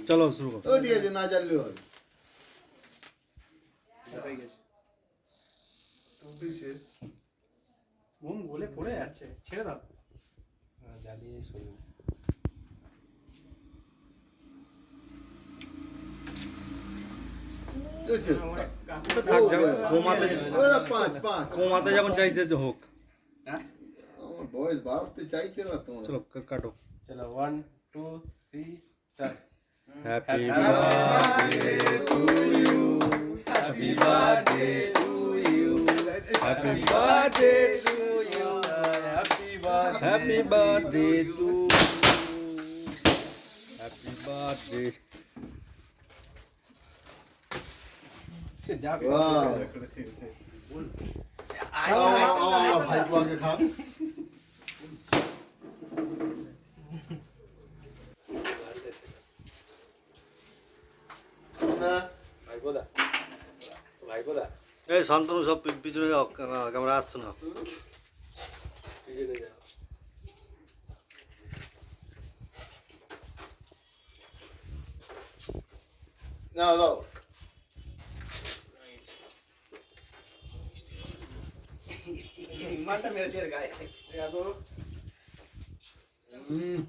চলো শুরু করো। ও ঠিক আছে, না জানলেও হবে। হয়ে গেছে। টুপি শেষ। মোম গলে পড়ে যাচ্ছে, ছেড়ে দাও। জ্বালিয়ে শুরু। চলছে। থাক যাও, ঘুমাতে ওরা পাঁচ পাঁচ। ঘুমাতে যখন চাইছে যে হোক। আমার বয়স বাড়তে চাইছে না তোমার। চলো কাটো। চলো 1 2 3 start. Happy birthday to you, happy birthday to you, happy birthday to you, happy birthday to you, happy birthday. সে যাবে। বাহ। ভাই পোয়াকে খা। না ভাইপোদা। ভাইপোদা। এই শান্তনু সব পিছনে যাও, ক্যামেরা আসছে না। পিছনে যাও। না দাও। মাথা মেরেছে এর গায়ে। হুম